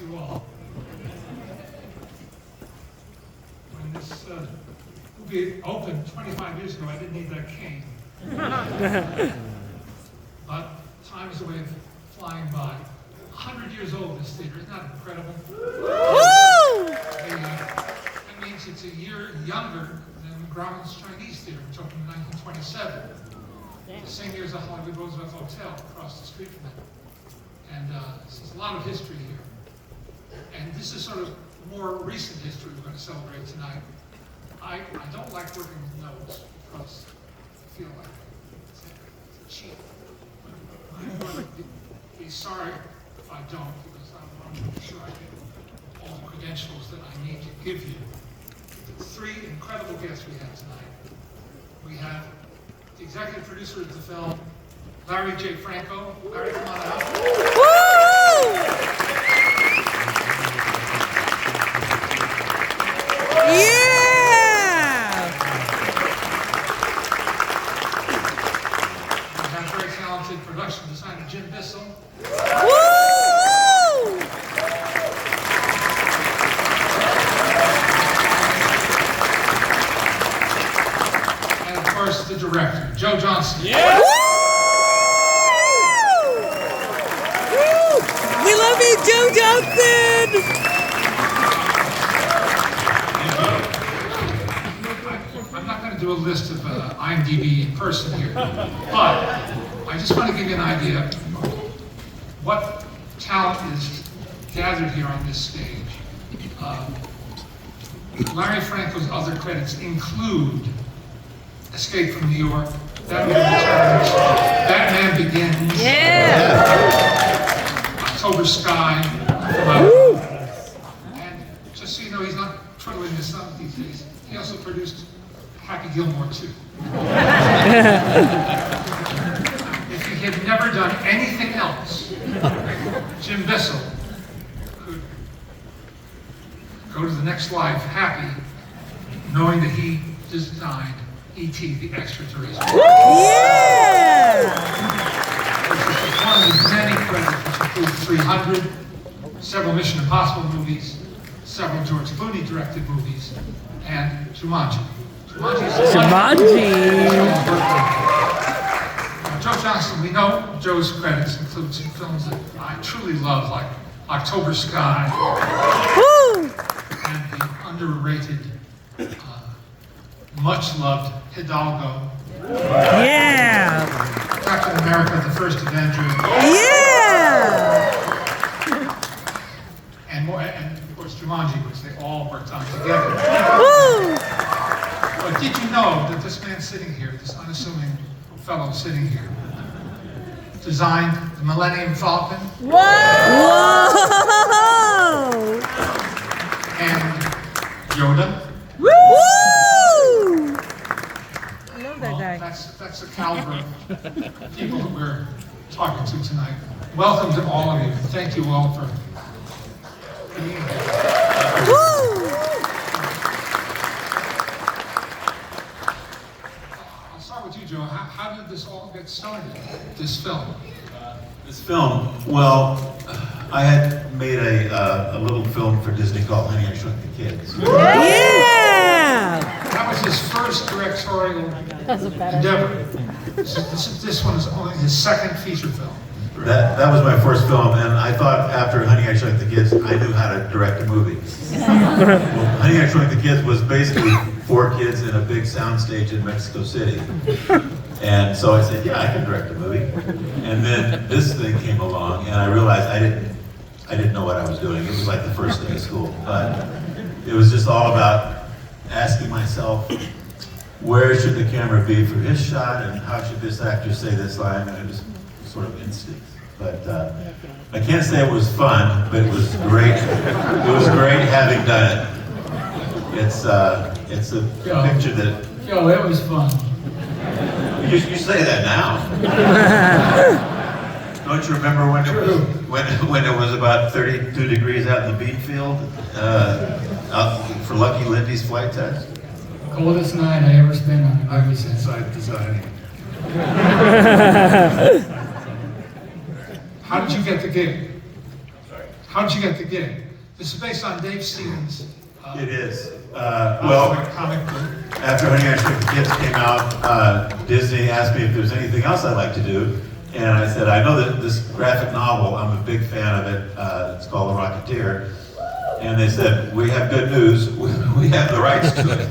you all. When this movie opened 25 years ago, I didn't need that cane. But time is a way of flying by. 100 years old, this theater. Isn't that incredible? That means it's a year younger than Grauman's Chinese Theater, which opened in 1927. The same year as the Hollywood Roosevelt Hotel across the street from it. And there's a lot of history here. And this is sort of more recent history we're going to celebrate tonight. I don't like working with notes because I feel like it's cheap. I'm going to be sorry if I don't, because I'm sure I get all the credentials that I need to give you. The three incredible guests we have tonight. We have the executive producer of the film, Larry J. Franco. Larry, come on out. Yeah! We have very talented production designer Jim Bissell. And of course, the director, Joe Johnson. Yeah! We love you, Joe Johnson! I'm not going to do a list of IMDb person here, but I just want to give you an idea of what talent is gathered here on this stage. Larry Franco's other credits include Escape from New York, Batman Begins, October Sky, and just so you know, he's not twiddling his thumb these days. He also produced Happy Gilmore too. If he had never done anything else, Jim Bissell could go to the next life happy, knowing that he designed E.T. the Extraterrestrial. Yeah! This is one of his many credits, which include 300, several Mission Impossible movies, several George Clooney directed movies, and Jumanji. Jumanji! Joe Johnson, we know Joe's credits include some films that I truly love, like October Sky, and the underrated, much-loved Hidalgo. Yeah! Captain America, the First Avenger. Yeah! And of course Jumanji, which they all worked on together. But did you know that this man sitting here, this unassuming fellow sitting here, designed the Millennium Falcon? Whoa! And Yoda? Woo! I love that guy. That's the caliber of people that we're talking to tonight. Welcome to all of you. Thank you all for being here. Woo! I'll start with you, Joe. How did this all get started, this film? This film, well, I had made a little film for Disney called Honey, I Shrunk the Kids. Yeah! That was his first directorial endeavor. This one is only his second feature film. That was my first film, and I thought after Honey, I Shrunk the Kids, I knew how to direct a movie. Well, Honey, I Shrunk the Kids was basically 4 kids in a big soundstage in Mexico City. And so I said, yeah, I can direct a movie. And then this thing came along, and I realized I didn't know what I was doing. It was like the first day of school. But it was just all about asking myself, where should the camera be for this shot, and how should this actor say this line? And it was sort of instinct. But I can't say it was fun, but it was great. It was great having done it. It's a picture that... Yo, it was fun. You say that now. Don't you remember when it was about 32 degrees out in the bean field out for Lucky Lindy's flight test? Coldest night I ever spent on a movie since I've decided. How did you get the gig? How How did you get the gig? This is based on Dave Stevens. It is. Well, comic book. after Honey, I Shrunk the Kids came out, Disney asked me if there's anything else I'd like to do. And I said, I know that this graphic novel, I'm a big fan of it. It's called Rocketeer. And they said, we have good news. We have the rights to it.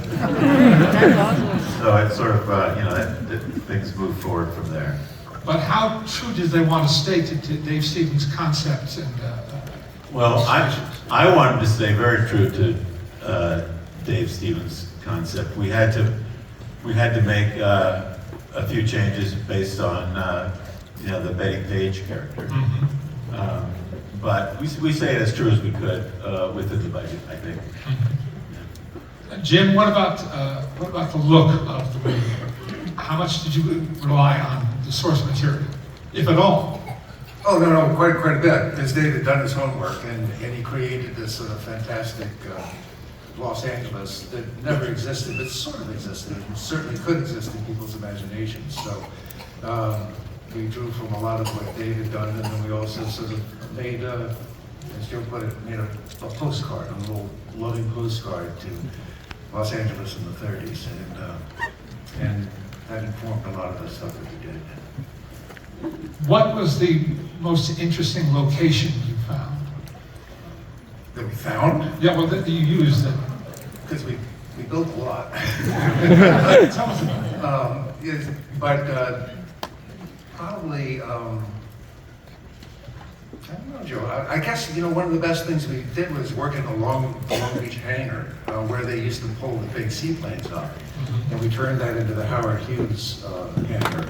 So it's sort of, that things move forward from there. But how true did they want to stay to Dave Stevens' concepts and Well, I wanted to stay very true to Dave Stevens' concept. We had to make a few changes based on the Betty Page character. Mm-hmm. But we say it as true as we could within the budget, I think. Mm-hmm. Jim, what about the look of the movie? How much did you rely on the source material, if at all? Oh, no, quite a bit, because Dave had done his homework, and he created this fantastic Los Angeles that never existed, but sort of existed, and certainly could exist in people's imaginations. So we drew from a lot of what Dave had done, and then we also sort of made, as Joe put it, made a postcard, a little loving postcard to Los Angeles in the 30s, and that informed a lot of the stuff that we did. What was the most interesting location you found? That we found? Yeah, well, that you used it. Because we built a lot. Tell us about it. Yes, but probably, I don't know, Joe. I guess, one of the best things we did was work in the Long Beach hangar, where they used to pull the big seaplanes up. And we turned that into the Howard Hughes hangar,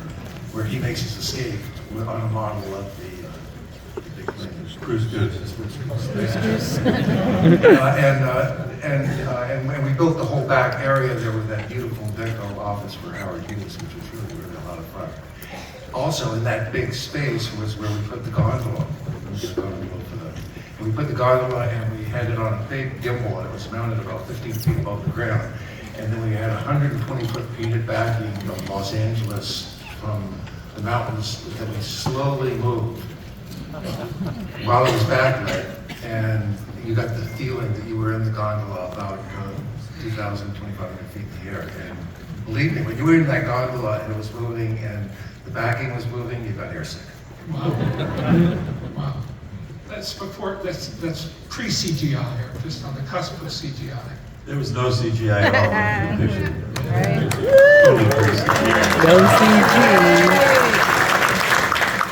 where he makes his escape on a model of the big plane. Cruise goods. And we built the whole back area there with that beautiful deco office for Howard Hughes, which was really a lot of fun. Also, in that big space was where we put the gondola. We put the gondola and we had it on a big gimbal, and it was mounted about 15 feet above the ground. And then we had 120-foot painted backing of Los Angeles from the mountains that we slowly moved while it was backlit, and you got the feeling that you were in the gondola about 2,000, 2,500 feet in the air. And believe me, when you were in that gondola and it was moving and the backing was moving, you got airsick. Wow. Wow. That's pre-CGI, or just on the cusp of CGI. There was no CGI at all in the picture. Right. Totally crazy. No CG.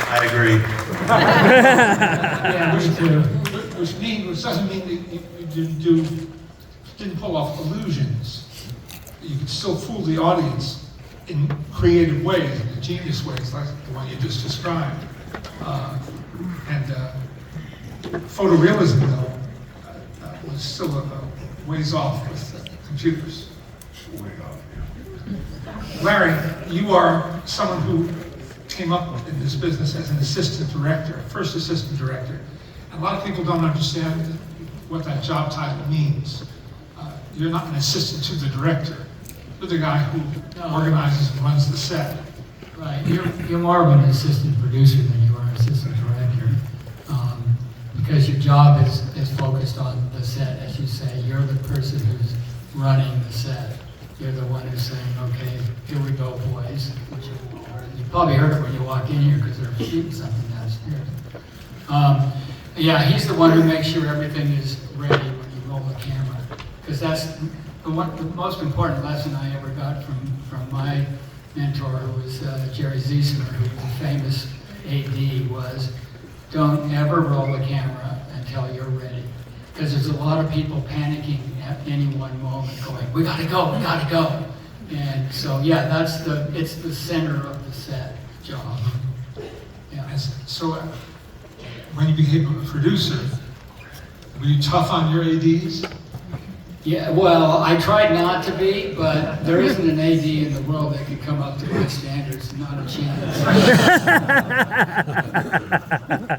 I agree. Yeah, which doesn't mean that you didn't pull off illusions. You could still fool the audience in creative ways, in ingenious ways, like the one you just described. Photorealism, though, was still a ways off with computers. Way off. Larry, you are someone who came up in this business as an assistant director, first assistant director. And a lot of people don't understand what that job title means. You're not an assistant to the director. You're the guy who organizes and runs the set. Right, you're more of an assistant producer than you are an assistant director. Because your job is focused on the set, as you say. You're the person who's running the set. You're the one who's saying, okay, here we go, boys. Which you probably heard it when you walk in here because they're shooting something downstairs. Yeah, he's the one who makes sure everything is ready when you roll the camera. Because that's the most important lesson I ever got from my mentor, who was Jerry Ziesner, who was a famous AD, was don't ever roll the camera until you're ready. Because there's a lot of people panicking at any one moment going, we gotta go. And so, yeah, it's the center of the set job. Yeah. So when you became a producer, were you tough on your ADs? Yeah, well, I tried not to be, but there isn't an AD in the world that can come up to my standards. Not a chance.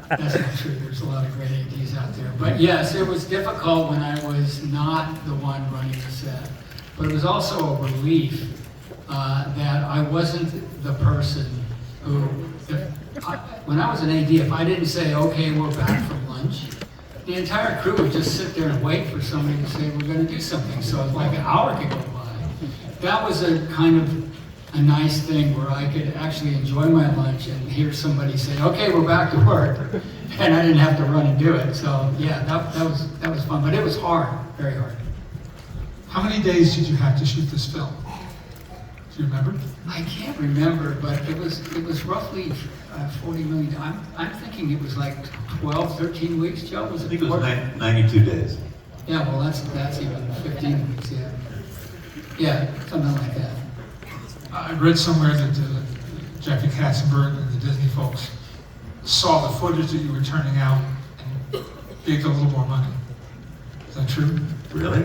That's not true. There's a lot of great ADs out there. But yes, it was difficult when I was not the one running the set. But it was also a relief that I wasn't the person who, when I was an AD, if I didn't say, okay, we're back from lunch, the entire crew would just sit there and wait for somebody to say we're going to do something. So it's like an hour could go by. That was a kind of a nice thing where I could actually enjoy my lunch and hear somebody say, "Okay, we're back to work," and I didn't have to run and do it. So yeah, that was fun, but it was hard, very hard. How many days did you have to shoot this film? Do you remember? I can't remember, but it was roughly 40 million. I'm thinking it was like 12, 13 weeks, Joe? Was it? I think it was 92 days. Yeah, well, that's even 15 weeks, yeah. Yeah, something like that. I read somewhere that Jeffrey Katzenberg and the Disney folks saw the footage that you were turning out and gave a little more money. Is that true? Really?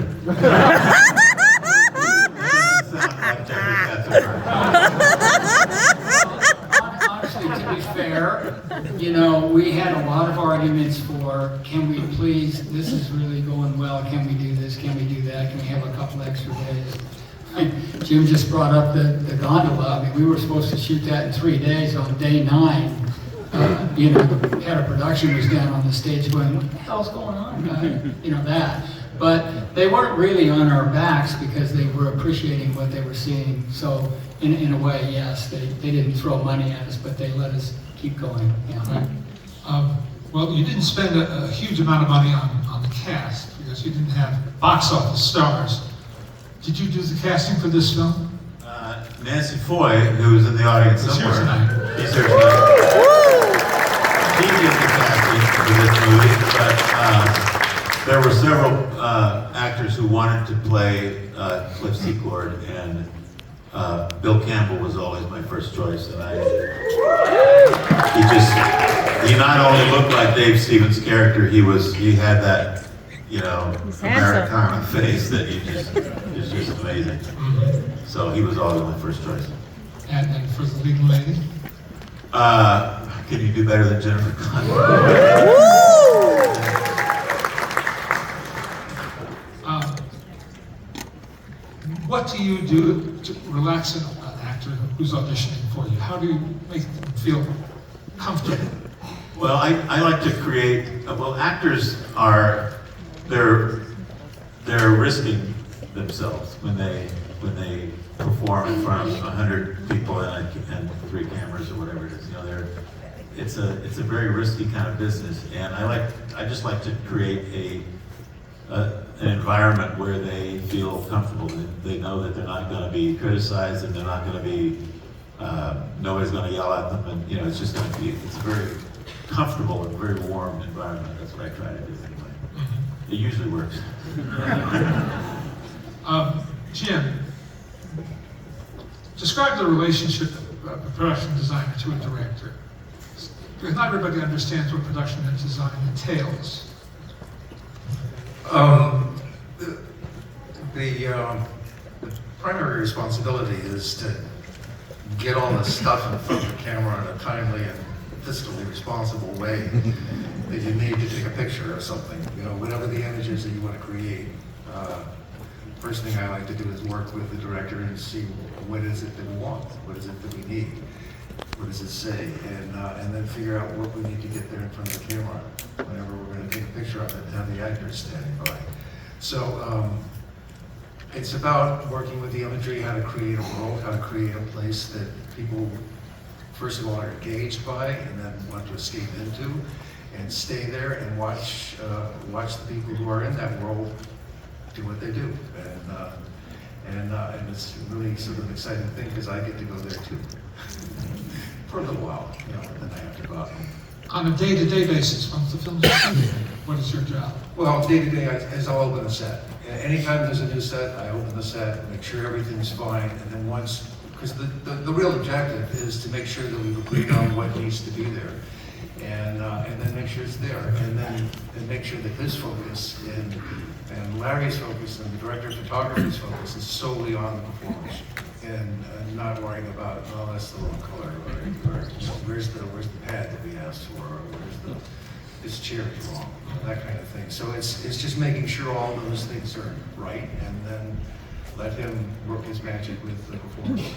Honestly, to be fair, you know, we had a lot of arguments for, can we please, this is really going well, can we do this, can we do that, can we have a couple extra days? Jim just brought up the gondola. I mean, we were supposed to shoot that in 3 days. On day 9, you know, the head of production was down on the stage going, "What the hell's going on?" You know, that. But they weren't really on our backs because they were appreciating what they were seeing. So in a way, yes, they didn't throw money at us, but they let us keep going. Yeah. Well, you didn't spend a huge amount of money on the cast because you didn't have box office stars. Did you do the casting for this film? Nancy Foy, who's in the audience He's here somewhere. tonight. He's here tonight. He did the casting for this movie, but there were several actors who wanted to play Cliff Secord, and Bill Campbell was always my first choice, and he not only looked like Dave Stevens' character, he had that, you know, Americana face that is just amazing. So he was always my first choice. And for the leading lady? Can you do better than Jennifer Connelly? What do you do to relax an actor who's auditioning for you? How do you make them feel comfortable? Well, I like to create. Well, actors are they're risking themselves when they perform in front of 100 people and 3 cameras or whatever it is. You know, it's a very risky kind of business, and I just like to create an environment where they feel comfortable. They know that they're not going to be criticized, and they're not going to be nobody's going to yell at them, and you know, it's just going to be it's a very comfortable and very warm environment. That's what I try to do anyway. It usually works. Jim, describe the relationship of a production designer to a director. Because not everybody understands what production and design entails. The primary responsibility is to get all the stuff in front of the camera in a timely and fiscally responsible way that you need to take a picture of something, you know, whatever the image is that you want to create. First thing I like to do is work with the director and see what is it that we want, what is it that we need, what does it say, and then figure out what we need to get there in front of the camera whenever we're going to take a picture of it and have the actors standing by. So it's about working with the imagery, how to create a world, how to create a place that people, first of all, are engaged by and then want to escape into and stay there and watch the people who are in that world do what they do. And it's really sort of an exciting thing because I get to go there too for a little while, you know, and then I have to go out. On a day-to-day basis, once the film is shooting, what is your job? Well, day to day is I'll open the set. Anytime there's a new set, I open the set, make sure everything's fine, and then once, because the real objective is to make sure that we've agreed on what needs to be there, and then make sure it's there, and then make sure that his focus and Larry's focus and the director of photography's focus is solely on the performance, and not worrying about, oh, that's the wrong color, or where's the pad that we asked for, or this chair is wrong, that kind of thing. So it's just making sure all those things are right, and then let him work his magic with the performance.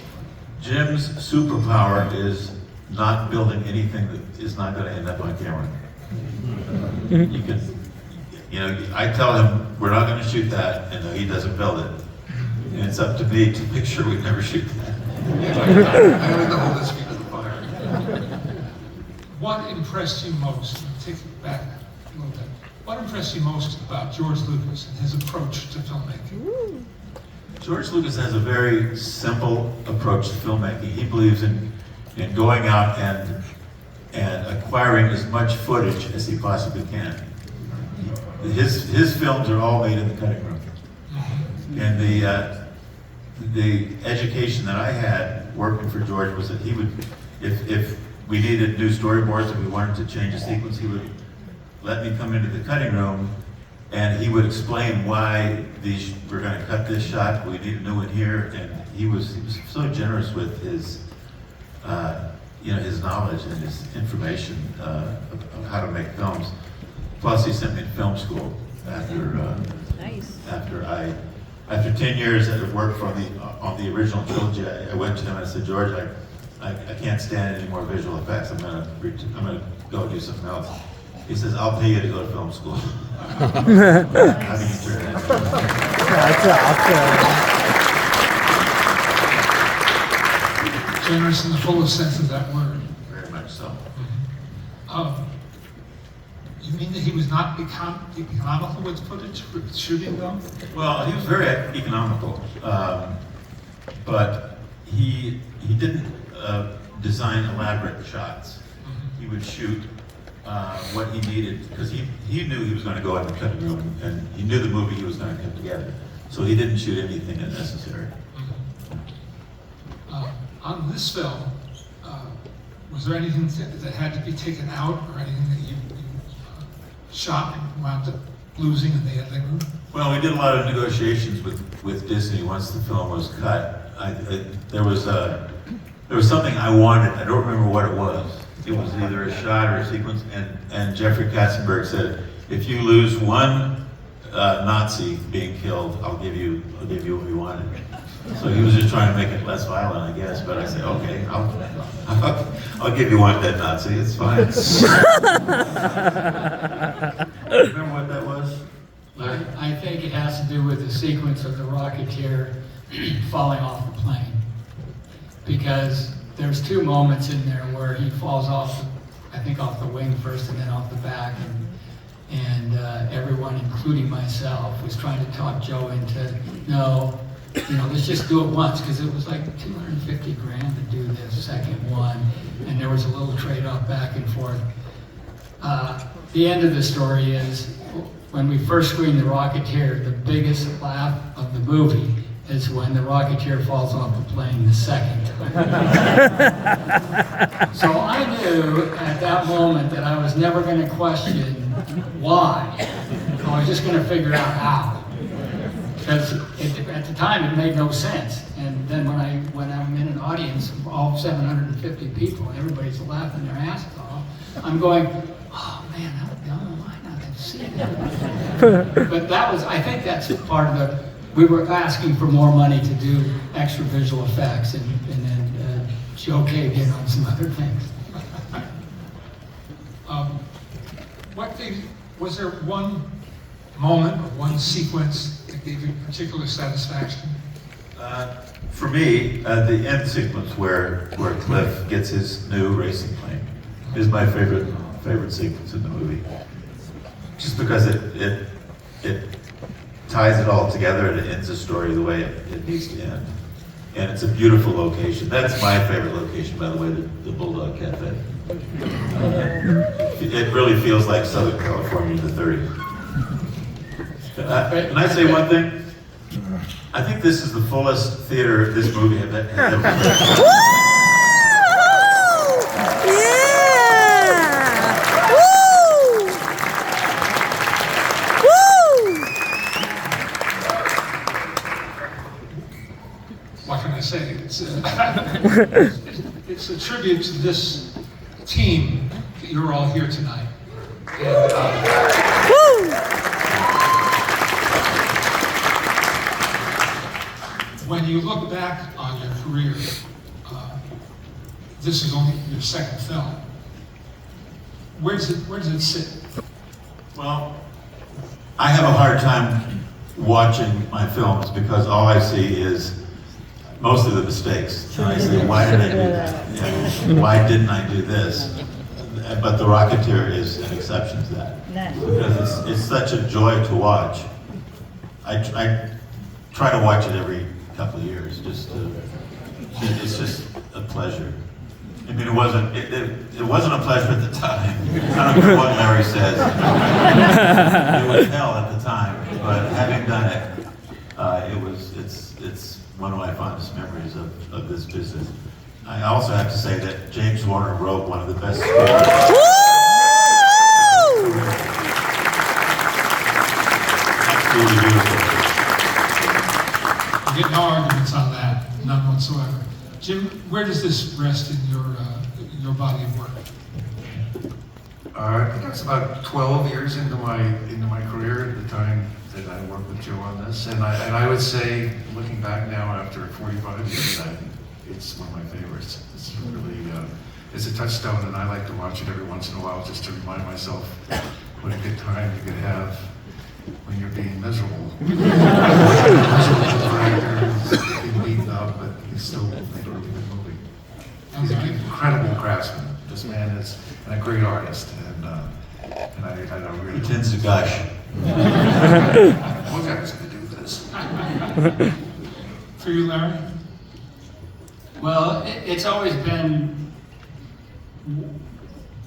Jim's superpower is not building anything that is not going to end up on camera. You know, I tell him, we're not gonna shoot that, and he doesn't build it. And it's up to me to make sure we never shoot that. I like to hold his feet to the fire. What impressed you most? Take it back a little bit. What impressed you most about George Lucas and his approach to filmmaking? George Lucas has a very simple approach to filmmaking. He believes in going out and acquiring as much footage as he possibly can. His films are all made in the cutting room. And the education that I had working for George was that he would, if we needed new storyboards and we wanted to change a sequence, he would let me come into the cutting room and he would explain why we're going to cut this shot, we need a new one here, and he was so generous with his his knowledge and his information of how to make films. Plus, he sent me to film school after 10 years of work on the original trilogy. I went to him and I said, George, I can't stand any more visual effects. I'm gonna go do something else. He says, I'll pay you to go to film school. How can you turn that down? That's awesome. Generous in the fullest sense of that word. Very much so. You mean that he was not economical with footage, with shooting them? Well, he was very economical, but he didn't design elaborate shots. He would shoot what he needed, because he knew he was going to go in the cutting room, and he knew the movie he was going to put together. So he didn't shoot anything unnecessary. On this film, was there anything that had to be taken out, or anything that you shot and wound up losing in the editing room? Well, we did a lot of negotiations with Disney once the film was cut. There was something I wanted. I don't remember what it was. It was either a shot or a sequence, and Jeffrey Katzenberg said, if you lose one Nazi being killed, I'll give you what you wanted. So he was just trying to make it less violent, I guess. But I said, okay, I'll give you one dead Nazi. It's fine. Remember what that was? I think it has to do with the sequence of the Rocketeer falling off the plane. Because there's two moments in there where he falls off, I think off the wing first and then off the back. And everyone, including myself, was trying to talk Joe into, no, let's just do it once, because it was like $250 grand to do this second one. And there was a little trade-off back and forth. The end of the story is, when we first screened The Rocketeer, the biggest laugh of the movie is when the Rocketeer falls off the plane the second time. So I knew at that moment that I was never going to question why. I was just going to figure out how. Because at the time it made no sense. And then when I'm in an audience of all 750 people, everybody's laughing their asses off, I'm going, oh man, how dumb am I not to see that? But I think that's part of we were asking for more money to do extra visual effects, and then Joe caved in on some other things. Was there one moment or one sequence that gave you particular satisfaction? For me, the end sequence where Cliff gets his new racing plane is my favorite sequence in the movie. Just because it ties it all together and it ends the story the way it needs to end. And it's a beautiful location. That's my favorite location, by the way, the Bulldog Cafe. It really feels like Southern California in the 30s. Can I say one thing? I think this is the fullest theater this movie has ever been. What can I say? It's a tribute to this team that you're all here tonight. And, when you look back on your career, this is only your second film. Where does it sit? Well, I have a hard time watching my films because all I see is mostly the mistakes. And I say, why did I do that? Yeah. Why didn't I do this? But The Rocketeer is an exception to that. Because it's such a joy to watch. I try to watch it every couple of years. It's just a pleasure. I mean, it wasn't a pleasure at the time. I don't care what Larry says. It was hell at the time, but having done it, it's one of my fondest memories of this business. I also have to say that James Warner wrote one of the best scores. Absolutely beautiful. You get no arguments on that, none whatsoever. Jim, where does this rest in your body of work? I think that's about 12 years into my career at the time that I worked with Joe on this, and I would say, looking back now after 45 years, it's one of my favorites. It's really it's a touchstone, and I like to watch it every once in a while just to remind myself what a good time you could have when you're being miserable. Being beaten up, but you still make a really good movie. He's an incredible craftsman. This man is, and a great artist, and I don't really. He tends to gush. What guy's gonna do this? For you, Larry? Well, it's always been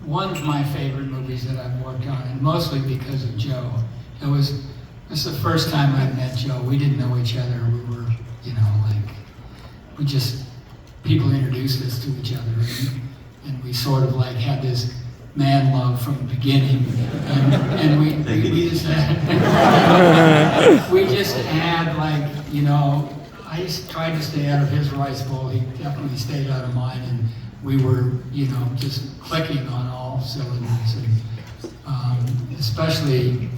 one of my favorite movies that I've worked on, and mostly because of Joe. This is the first time I met Joe. We didn't know each other. We were, people introduced us to each other, and we sort of like had this man love from the beginning, and we just had like, I tried to stay out of his rice bowl. He definitely stayed out of mine, and we were, just clicking on all cylinders. And especially,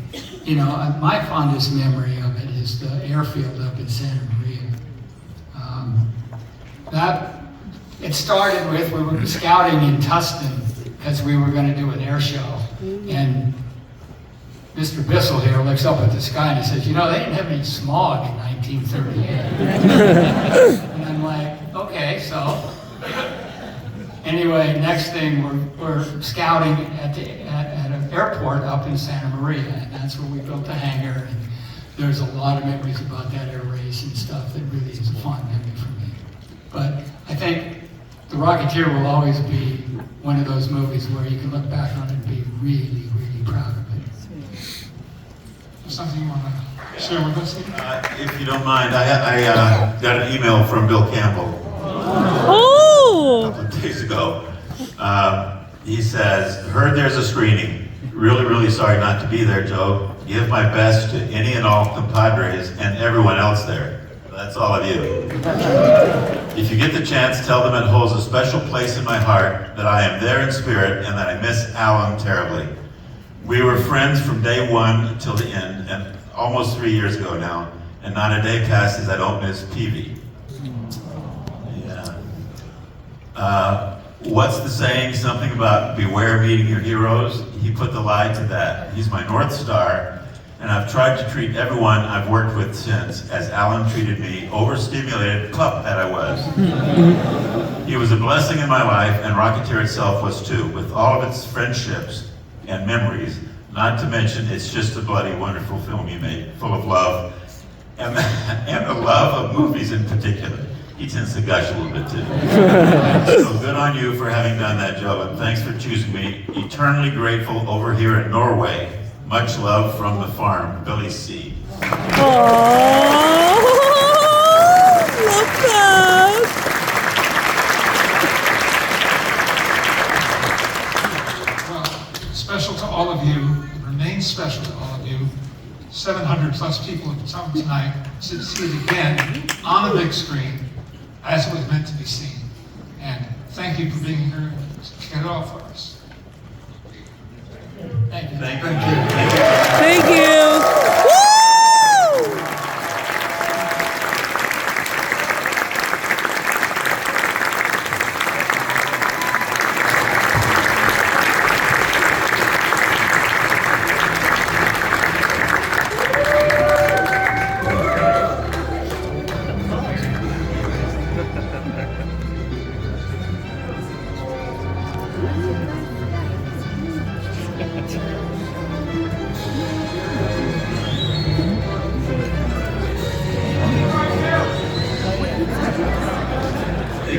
my fondest memory of it is the airfield up in Santa Maria. It started with, we were scouting in Tustin because we were going to do an air show, and Mr. Bissell here looks up at the sky and he says, they didn't have any smog in 1938. And I'm like, okay, so. Anyway, next thing, we're scouting at an airport up in Santa Maria, and that's where we built the hangar, and there's a lot of memories about that air race and stuff that really is a fond memory for me. But I think The Rocketeer will always be one of those movies where you can look back on it and be really, really proud of it. Something you want to share with us? If you don't mind, I got an email from Bill Campbell a couple of days ago. He says, heard there's a screening. Really, really sorry not to be there, Joe. Give my best to any and all compadres and everyone else there. That's all of you. If you get the chance, tell them it holds a special place in my heart, that I am there in spirit, and that I miss Alan terribly. We were friends from day one till the end, and almost 3 years ago now, and not a day passes I don't miss Peavy. Yeah. What's the saying? Something about beware meeting your heroes? He put the lie to that. He's my North Star, and I've tried to treat everyone I've worked with since as Alan treated me, overstimulated pup that I was. He was a blessing in my life, and Rocketeer itself was too, with all of its friendships and memories, not to mention it's just a bloody wonderful film you made, full of love, and the love of movies in particular. He tends to gush a little bit too. So good on you for having done that, Joe, and thanks for choosing me. Eternally grateful over here in Norway. Much love from the farm, Billy C. Well, special to all of you, it remains special to all of you. 700 plus people have come tonight to see it again on the big screen as it was meant to be seen. And thank you for being here to kick it off for us. Thank you. Thank you. Thank you. Woo!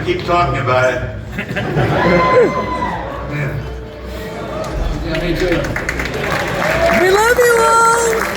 to keep talking about it. Man. Yeah, me too. We love you all.